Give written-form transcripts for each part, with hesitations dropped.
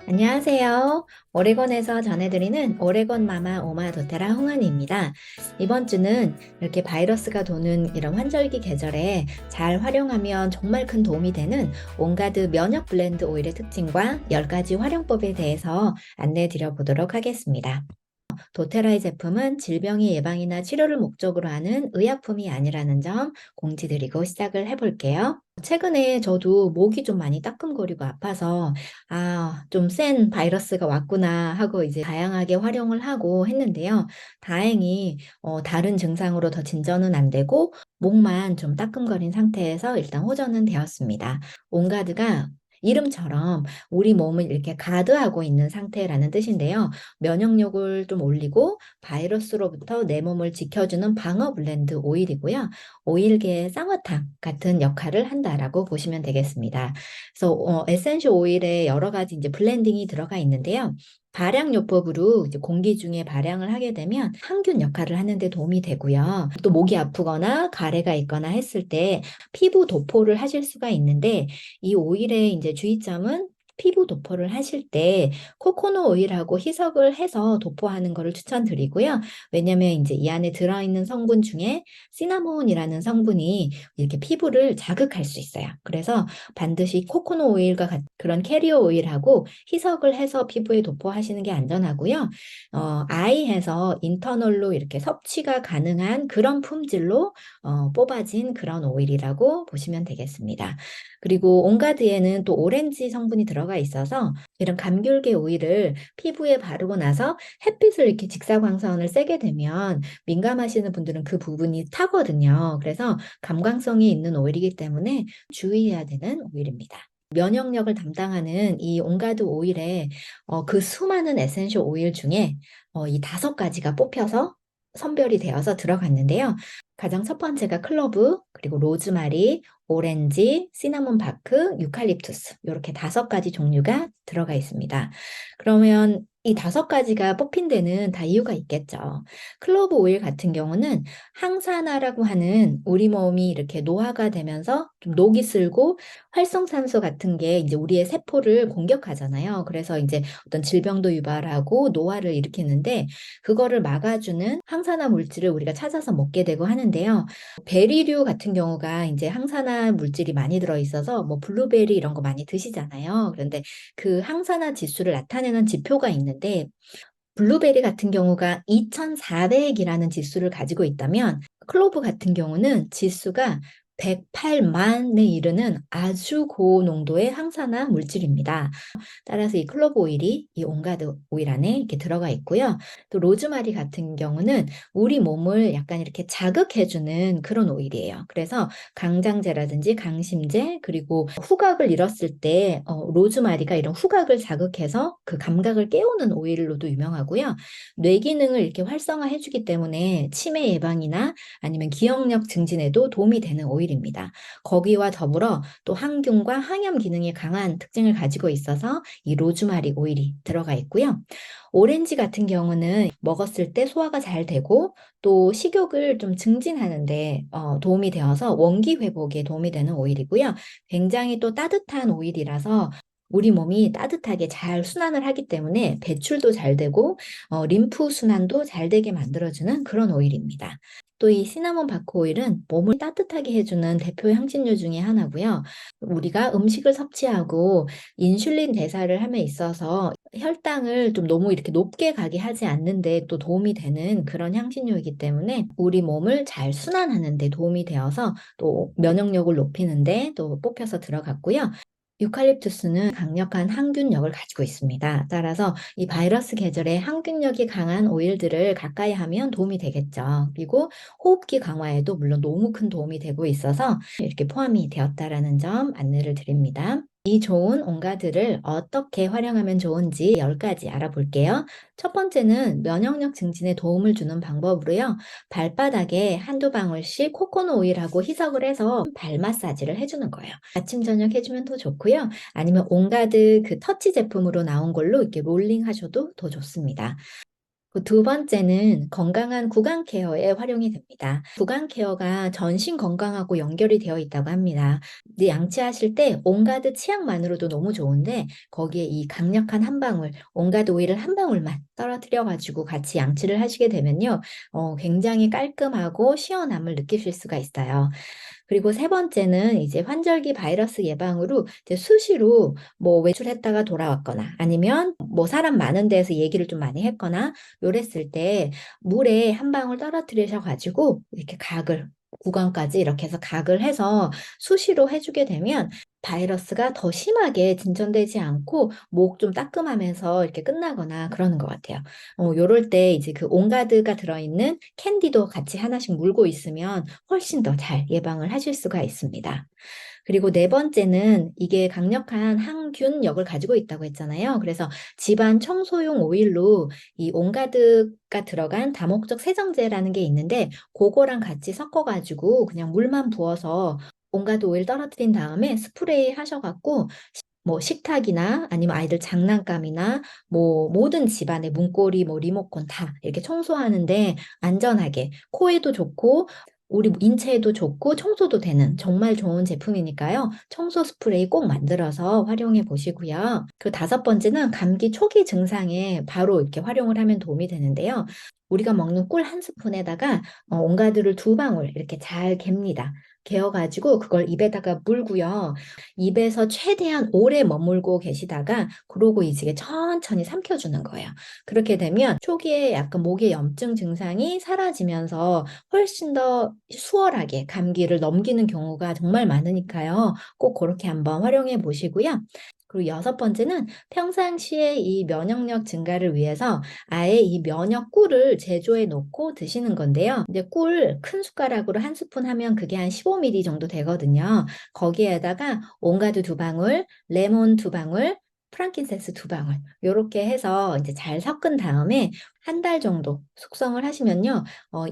안녕하세요. 오레곤에서 전해드리는 오레곤 마마 오마 도테라 홍은이입니다. 이번 주는 이렇게 바이러스가 도는 이런 환절기 계절에 잘 활용하면 정말 큰 도움이 되는 온가드 면역 블렌드 오일의 특징과 10가지 활용법에 대해서 안내해 드려 보도록 하겠습니다. 도테라의 제품은 질병의 예방이나 치료를 목적으로 하는 의약품이 아니라는 점 공지드리고 시작을 해볼게요. 최근에 저도 목이 좀 많이 따끔거리고 아파서 좀 센 바이러스가 왔구나 하고 이제 다양하게 활용을 하고 했는데요. 다행히 다른 증상으로 더 진전은 안 되고 목만 좀 따끔거린 상태에서 일단 호전은 되었습니다. 온가드가 이름처럼 우리 몸을 이렇게 가드하고 있는 상태라는 뜻인데요. 면역력을 좀 올리고 바이러스로부터 내 몸을 지켜주는 방어 블렌드 오일이고요. 오일계의 쌍화탕 같은 역할을 한다라고 보시면 되겠습니다. 그래서 에센셜 오일에 여러 가지 이제 블렌딩이 들어가 있는데요. 발양요법으로 이제 공기 중에 발양을 하게 되면 항균 역할을 하는 데 도움이 되고요. 또 목이 아프거나 가래가 있거나 했을 때 피부 도포를 하실 수가 있는데 이 오일의 이제 주의점은 피부 도포를 하실 때 코코넛 오일하고 희석을 해서 도포하는 것을 추천드리고요. 왜냐면 이제 이 안에 들어있는 성분 중에 시나몬이라는 성분이 이렇게 피부를 자극할 수 있어요. 그래서 반드시 코코넛 오일과 그런 캐리어 오일하고 희석을 해서 피부에 도포하시는 게 안전하고요. 아이해서 인터널로 이렇게 섭취가 가능한 그런 품질로 뽑아진 그런 오일이라고 보시면 되겠습니다. 그리고 온가드에는 또 오렌지 성분이 들어가 있어서 이런 감귤계 오일을 피부에 바르고 나서 햇빛을 이렇게 직사광선을 쐬게 되면 민감하시는 분들은 그 부분이 타거든요. 그래서 감광성이 있는 오일이기 때문에 주의해야 되는 오일입니다. 면역력을 담당하는 이 온가드 오일에 그 수많은 에센셜 오일 중에 이 5가지가 뽑혀서 선별이 되어서 들어갔는데요. 가장 첫 번째가 클로브, 그리고 로즈마리, 오렌지, 시나몬 바크, 유칼립투스 이렇게 5가지 종류가 들어가 있습니다. 그러면 이 5가지가 뽑힌 데는 다 이유가 있겠죠. 클로브 오일 같은 경우는 항산화라고 하는 우리 몸이 이렇게 노화가 되면서 좀 녹이 슬고 활성산소 같은 게 이제 우리의 세포를 공격하잖아요. 그래서 이제 어떤 질병도 유발하고 노화를 일으키는데 그거를 막아주는 항산화 물질을 우리가 찾아서 먹게 되고 하는데요. 베리류 같은 경우가 이제 항산화 물질이 많이 들어있어서 뭐 블루베리 이런 거 많이 드시잖아요. 그런데 그 항산화 지수를 나타내는 지표가 있는데 블루베리 같은 경우가 2400이라는 지수를 가지고 있다면 클로브 같은 경우는 지수가 108만에 이르는 아주 고농도의 항산화 물질입니다. 따라서 이 클로브 오일이 이 온가드 오일 안에 이렇게 들어가 있고요. 또 로즈마리 같은 경우는 우리 몸을 약간 이렇게 자극해주는 그런 오일이에요. 그래서 강장제라든지 강심제 그리고 후각을 잃었을 때 로즈마리가 이런 후각을 자극해서 그 감각을 깨우는 오일로도 유명하고요. 뇌 기능을 이렇게 활성화해주기 때문에 치매 예방이나 아니면 기억력 증진에도 도움이 되는 오일입니다. 거기와 더불어 또 항균과 항염 기능이 강한 특징을 가지고 있어서 이 로즈마리 오일이 들어가 있고요. 오렌지 같은 경우는 먹었을 때 소화가 잘 되고 또 식욕을 좀 증진하는데 도움이 되어서 원기 회복에 도움이 되는 오일이고요. 굉장히 또 따뜻한 오일이라서 우리 몸이 따뜻하게 잘 순환을 하기 때문에 배출도 잘 되고 림프 순환도 잘 되게 만들어주는 그런 오일입니다. 또 이 시나몬 바크 오일은 몸을 따뜻하게 해주는 대표 향신료 중에 하나고요. 우리가 음식을 섭취하고 인슐린 대사를 함에 있어서 혈당을 좀 너무 이렇게 높게 가게 하지 않는데 또 도움이 되는 그런 향신료이기 때문에 우리 몸을 잘 순환하는 데 도움이 되어서 또 면역력을 높이는 데 또 뽑혀서 들어갔고요. 유칼립투스는 강력한 항균력을 가지고 있습니다. 따라서 이 바이러스 계절에 항균력이 강한 오일들을 가까이 하면 도움이 되겠죠. 그리고 호흡기 강화에도 물론 너무 큰 도움이 되고 있어서 이렇게 포함이 되었다라는 점 안내를 드립니다. 이 좋은 온가드를 어떻게 활용하면 좋은지 10가지 알아볼게요. 첫 번째는 면역력 증진에 도움을 주는 방법으로요. 발바닥에 한두 방울씩 코코넛 오일하고 희석을 해서 발 마사지를 해주는 거예요. 아침, 저녁 해주면 더 좋고요. 아니면 온가드 그 터치 제품으로 나온 걸로 이렇게 롤링 하셔도 더 좋습니다. 그 두 번째는 건강한 구강 케어에 활용이 됩니다. 구강 케어가 전신 건강하고 연결이 되어 있다고 합니다. 근데 양치하실 때 온가드 치약만으로도 너무 좋은데 거기에 이 강력한 한 방울, 온가드 오일을 한 방울만 떨어뜨려 가지고 같이 양치를 하시게 되면요. 굉장히 깔끔하고 시원함을 느끼실 수가 있어요. 그리고 세 번째는 이제 환절기 바이러스 예방으로 이제 수시로 뭐 외출했다가 돌아왔거나 아니면 뭐 사람 많은 데서 얘기를 좀 많이 했거나 요랬을 때 물에 한 방울 떨어뜨리셔 가지고 이렇게 각을 구강까지 이렇게 해서 각을 해서 수시로 해주게 되면 바이러스가 더 심하게 진전되지 않고 목 좀 따끔하면서 이렇게 끝나거나 그러는 것 같아요. 요럴 때 이제 그 온가드가 들어있는 캔디도 같이 하나씩 물고 있으면 훨씬 더 잘 예방을 하실 수가 있습니다. 그리고 네 번째는 이게 강력한 항균력을 가지고 있다고 했잖아요. 그래서 집안 청소용 오일로 이 온가드가 들어간 다목적 세정제라는 게 있는데 그거랑 같이 섞어가지고 그냥 물만 부어서 온가드 오일 떨어뜨린 다음에 스프레이 하셔갖고 뭐 식탁이나 아니면 아이들 장난감이나 뭐 모든 집안의 문고리, 뭐 리모컨 다 이렇게 청소하는데 안전하게 코에도 좋고 우리 인체에도 좋고 청소도 되는 정말 좋은 제품이니까요. 청소 스프레이 꼭 만들어서 활용해 보시고요. 그 다섯 번째는 감기 초기 증상에 바로 이렇게 활용을 하면 도움이 되는데요. 우리가 먹는 꿀 한 스푼에다가 온가드를 두 방울 이렇게 잘 갭니다. 개어가지고 그걸 입에다가 물고요. 입에서 최대한 오래 머물고 계시다가 그러고 이제 천천히 삼켜주는 거예요. 그렇게 되면 초기에 약간 목의 염증 증상이 사라지면서 훨씬 더 수월하게 감기를 넘기는 경우가 정말 많으니까요. 꼭 그렇게 한번 활용해 보시고요. 그리고 여섯 번째는 평상시에 이 면역력 증가를 위해서 아예 이 면역 꿀을 제조해 놓고 드시는 건데요. 이제 꿀 큰 숟가락으로 한 스푼 하면 그게 한 15ml 정도 되거든요. 거기에다가 온가드 두 방울, 레몬 두 방울, 프랑킨센스 두 방울 이렇게 해서 이제 잘 섞은 다음에 한 달 정도 숙성을 하시면요.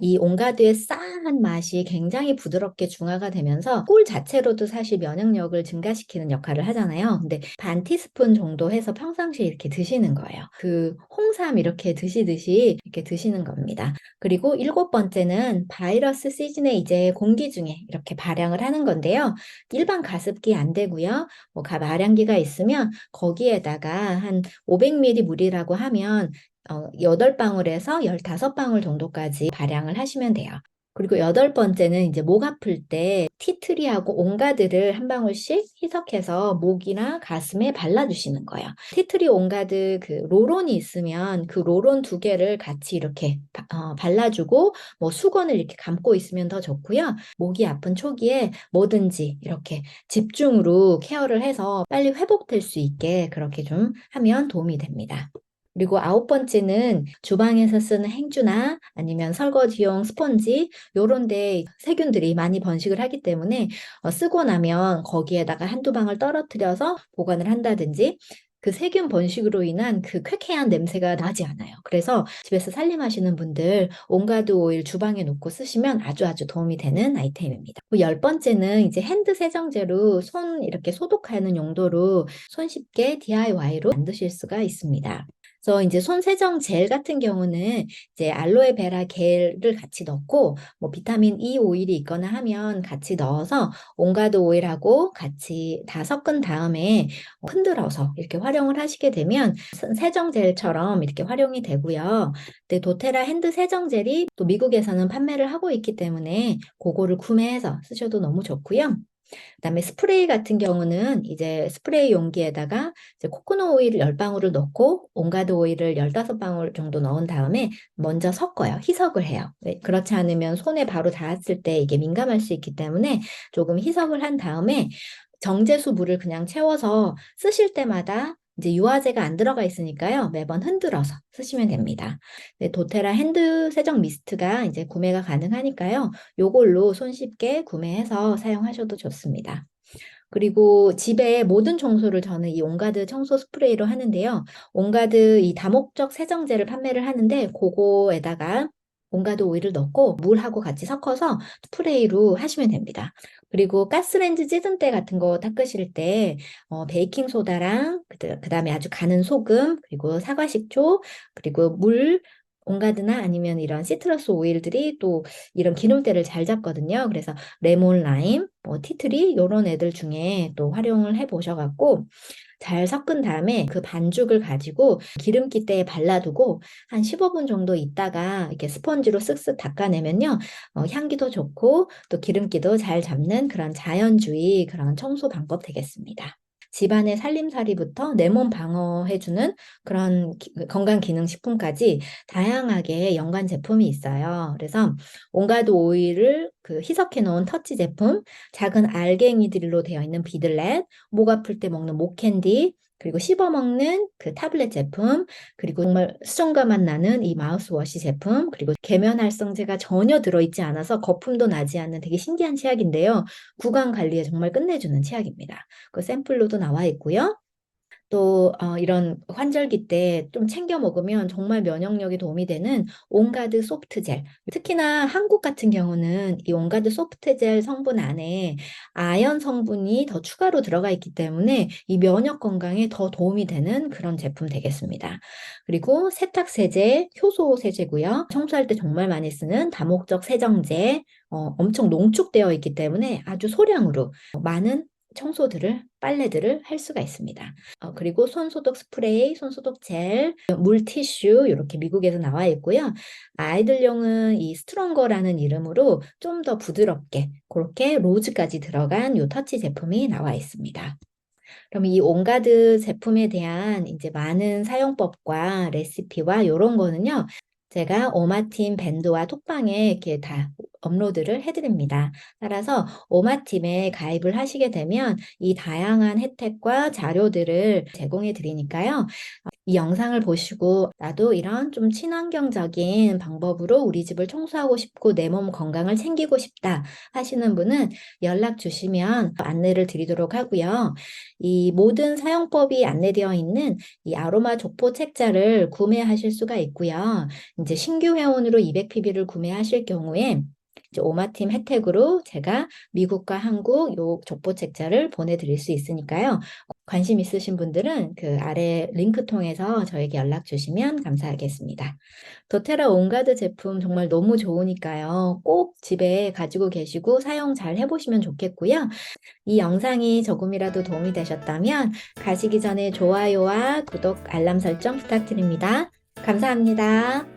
이 온가드의 싸한 맛이 굉장히 부드럽게 중화가 되면서 꿀 자체로도 사실 면역력을 증가시키는 역할을 하잖아요. 근데 반 티스푼 정도 해서 평상시에 이렇게 드시는 거예요. 그 홍삼 이렇게 드시듯이 이렇게 드시는 겁니다. 그리고 일곱 번째는 바이러스 시즌에 이제 공기 중에 이렇게 발향을 하는 건데요. 일반 가습기 안 되고요. 뭐 마량기가 있으면 거기에다가 한 500ml 물이라고 하면 8방울에서 15방울 정도까지 발향을 하시면 돼요. 그리고 여덟 번째는 이제 목 아플 때 티트리하고 온가드를 한 방울씩 희석해서 목이나 가슴에 발라주시는 거예요. 티트리 온가드 그 로론이 있으면 그 로론 두 개를 같이 이렇게 발라주고 뭐 수건을 이렇게 감고 있으면 더 좋고요. 목이 아픈 초기에 뭐든지 이렇게 집중으로 케어를 해서 빨리 회복될 수 있게 그렇게 좀 하면 도움이 됩니다. 그리고 아홉 번째는 주방에서 쓰는 행주나 아니면 설거지용 스펀지 요런 데 세균들이 많이 번식을 하기 때문에 쓰고 나면 거기에다가 한두 방울 떨어뜨려서 보관을 한다든지 그 세균 번식으로 인한 그 쾌쾌한 냄새가 나지 않아요. 그래서 집에서 살림하시는 분들 온가드 오일 주방에 놓고 쓰시면 아주 도움이 되는 아이템입니다. 열 번째는 이제 핸드 세정제로 손 이렇게 소독하는 용도로 손쉽게 DIY로 만드실 수가 있습니다. 그래서 이제 손 세정 젤 같은 경우는 이제 알로에베라 겔을 같이 넣고 뭐 비타민 E 오일이 있거나 하면 같이 넣어서 온가드 오일하고 같이 다 섞은 다음에 흔들어서 이렇게 활용을 하시게 되면 세정 젤처럼 이렇게 활용이 되고요. 근데 도테라 핸드 세정 젤이 또 미국에서는 판매를 하고 있기 때문에 그거를 구매해서 쓰셔도 너무 좋고요. 그다음에 스프레이 같은 경우는 이제 스프레이 용기에다가 이제 코코넛 오일을 10방울을 넣고 온가드 오일을 15방울 정도 넣은 다음에 먼저 섞어요. 희석을 해요. 그렇지 않으면 손에 바로 닿았을 때 이게 민감할 수 있기 때문에 조금 희석을 한 다음에 정제수 물을 그냥 채워서 쓰실 때마다 이제 유화제가 안 들어가 있으니까요. 매번 흔들어서 쓰시면 됩니다. 도테라 핸드 세정 미스트가 이제 구매가 가능하니까요. 요걸로 손쉽게 구매해서 사용하셔도 좋습니다. 그리고 집에 모든 청소를 저는 이 온가드 청소 스프레이로 하는데요. 온가드 이 다목적 세정제를 판매를 하는데 그거에다가 온가드 오일을 넣고 물하고 같이 섞어서 스프레이로 하시면 됩니다. 그리고 가스레인지 찌든때 같은 거 닦으실 때 베이킹 소다랑 그다음에 아주 가는 소금 그리고 사과식초 그리고 물 온가드나 아니면 이런 시트러스 오일들이 또 이런 기름때를 잘 잡거든요. 그래서 레몬, 라임, 뭐 티트리 이런 애들 중에 또 활용을 해 보셔갖고 잘 섞은 다음에 그 반죽을 가지고 기름기대에 발라두고 한 15분 정도 있다가 이렇게 스펀지로 쓱쓱 닦아내면요. 향기도 좋고 또 기름기도 잘 잡는 그런 자연주의 그런 청소 방법 되겠습니다. 집안의 살림살이부터 내 몸 방어해주는 그런 건강기능식품까지 다양하게 연관 제품이 있어요. 그래서 온가드 오일을 그 희석해 놓은 터치 제품, 작은 알갱이들로 되어 있는 비들렛, 목 아플 때 먹는 목캔디, 그리고 씹어 먹는 그 타블렛 제품, 그리고 정말 수정감만 나는 이 마우스워시 제품, 그리고 계면활성제가 전혀 들어있지 않아서 거품도 나지 않는 되게 신기한 치약인데요. 구강 관리에 정말 끝내주는 치약입니다. 그 샘플로도 나와 있고요. 또 이런 환절기 때 좀 챙겨 먹으면 정말 면역력에 도움이 되는 온가드 소프트젤. 특히나 한국 같은 경우는 이 온가드 소프트젤 성분 안에 아연 성분이 더 추가로 들어가 있기 때문에 이 면역 건강에 더 도움이 되는 그런 제품 되겠습니다. 그리고 세탁세제, 효소 세제고요. 청소할 때 정말 많이 쓰는 다목적 세정제, 엄청 농축되어 있기 때문에 아주 소량으로 많은 청소들을, 빨래들을 할 수가 있습니다. 그리고 손소독 스프레이, 손소독 젤, 물티슈 이렇게 미국에서 나와 있고요. 아이들용은 이 스트롱거라는 이름으로 좀 더 부드럽게 그렇게 로즈까지 들어간 요 터치 제품이 나와 있습니다. 그럼 이 온가드 제품에 대한 이제 많은 사용법과 레시피와 이런 거는요. 제가 오마팀 밴드와 톡방에 이렇게 다 업로드를 해드립니다. 따라서 오마팀에 가입을 하시게 되면 이 다양한 혜택과 자료들을 제공해 드리니까요. 이 영상을 보시고 나도 이런 좀 친환경적인 방법으로 우리 집을 청소하고 싶고 내 몸 건강을 챙기고 싶다 하시는 분은 연락 주시면 안내를 드리도록 하고요. 이 모든 사용법이 안내되어 있는 이 아로마 족보 책자를 구매하실 수가 있고요. 이제 신규 회원으로 200PB를 구매하실 경우에 이제 오마팀 혜택으로 제가 미국과 한국 요 족보 책자를 보내드릴 수 있으니까요. 관심 있으신 분들은 그 아래 링크 통해서 저에게 연락 주시면 감사하겠습니다. 도테라 온가드 제품 정말 너무 좋으니까요. 꼭 집에 가지고 계시고 사용 잘 해보시면 좋겠고요. 이 영상이 조금이라도 도움이 되셨다면 가시기 전에 좋아요와 구독, 알람 설정 부탁드립니다. 감사합니다.